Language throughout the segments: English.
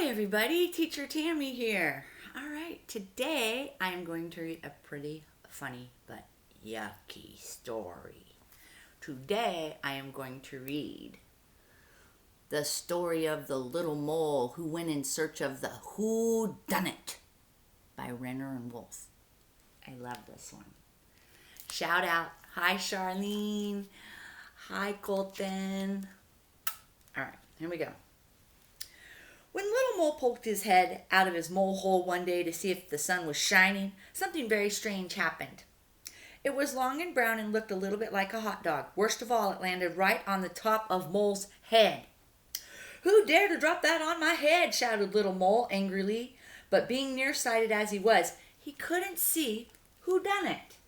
Hi everybody, Teacher Tami here. All right, today I am going to read a pretty funny but yucky story. Today I am going to read the story of the little mole who went in search of the Whodunit by Renner and Wolf. I love this one. Shout out, hi Charlene, hi Colton. All right, here we go. When Little Mole poked his head out of his mole hole one day to see if the sun was shining, something very strange happened. It was long and brown and looked a little bit like a hot dog. Worst of all, it landed right on the top of Mole's head. "Who dared to drop that on my head?" shouted Little Mole angrily. But being nearsighted as he was, he couldn't see who done it.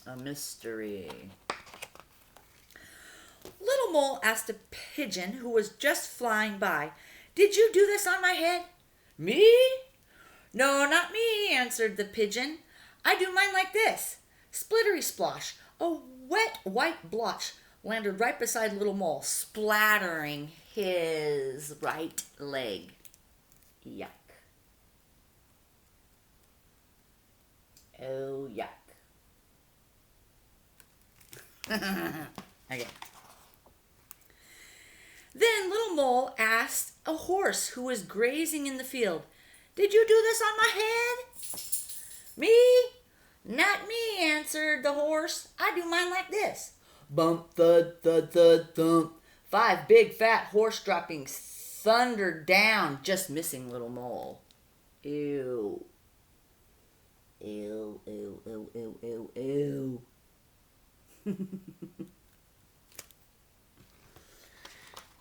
A mystery. Little Mole asked a pigeon who was just flying by, "Did you do this on my head?" "Me? No, not me," answered the pigeon. "I do mine like this." Splittery splosh, a wet white blotch landed right beside Little Mole, splattering his right leg. Yuck. Oh, yuck. Okay. Then Little Mole asked a horse who was grazing in the field, "Did you do this on my head?" "Me? Not me," answered the horse. "I do mine like this." Bump, thud, thud, thud, thump. 5 big fat horse droppings thundered down, just missing Little Mole. Ew. Ew, ew, ew, ew, ew, ew.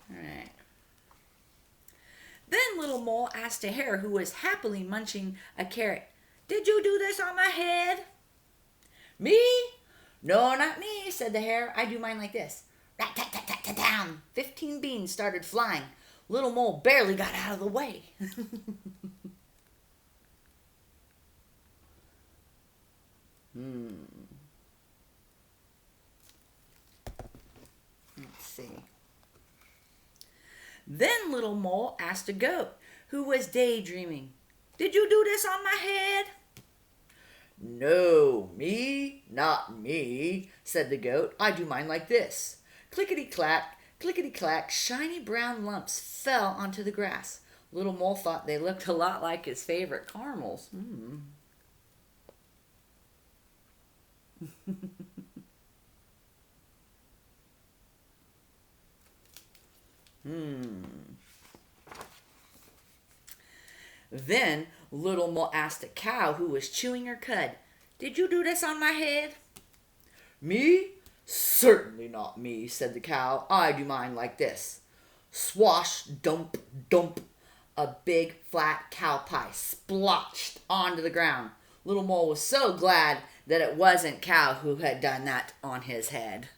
All right. Then Little Mole asked a hare who was happily munching a carrot, "Did you do this on my head?" "Me? No, not me," said the hare. "I do mine like this." Rat-tat-tat-tat-tat-down. 15 beans started flying. Little Mole barely got out of the way. Let's see. Then Little Mole asked a goat who was daydreaming, "Did you do this on my head?" "No, me? Not me," said the goat. "I do mine like this." Clickety-clack, shiny brown lumps fell onto the grass. Little Mole thought they looked a lot like his favorite caramels. Then Little Mole asked a cow who was chewing her cud, "Did you do this on my head?" "Me? Certainly not me," said the cow. "I do mine like this." Swash, dump, dump. A big flat cow pie splotched onto the ground. Little Mole was so glad that it wasn't Cow who had done that on his head.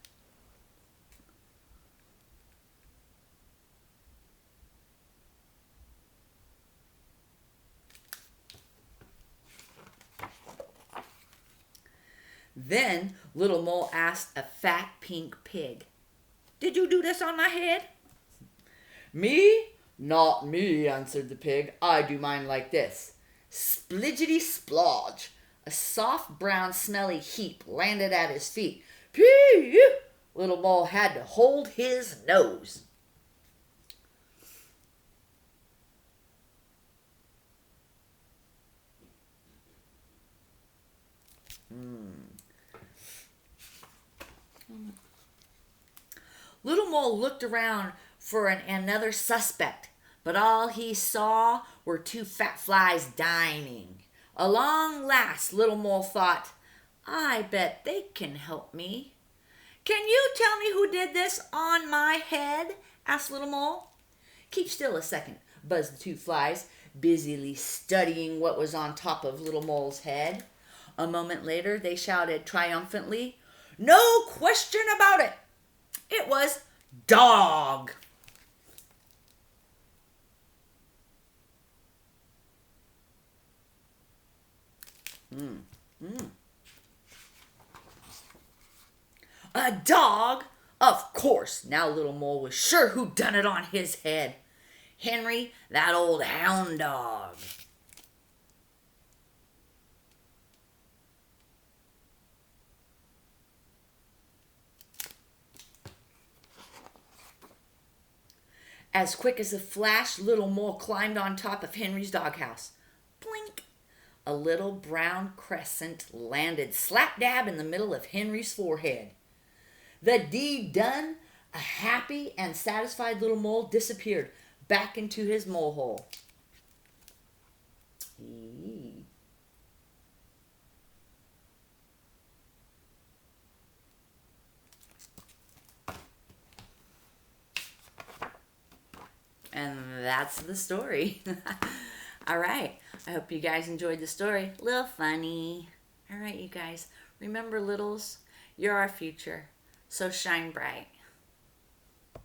Then Little Mole asked a fat pink pig, "Did you do this on my head?" "Me? Not me," answered the pig. "I do mine like this." Splidgety splodge. A soft brown smelly heap landed at his feet. Phew! Little Mole had to hold his nose. Little Mole looked around for another suspect, but all he saw were 2 fat flies dining. A long last, Little Mole thought, "I bet they can help me." "Can you tell me who did this on my head?" asked Little Mole. "Keep still a second," buzzed the 2 flies, busily studying what was on top of Little Mole's head. A moment later, they shouted triumphantly, "No question about it! It was dog." A dog? Of course. Now Little Mole was sure who done it on his head. Henry, that old hound dog. As quick as a flash, Little Mole climbed on top of Henry's doghouse. Blink! A little brown crescent landed slap dab in the middle of Henry's forehead. The deed done, a happy and satisfied Little Mole disappeared back into his mole hole. And that's the story. All right. I hope you guys enjoyed the story. A little funny. All right, you guys. Remember, littles, you're our future. So shine bright.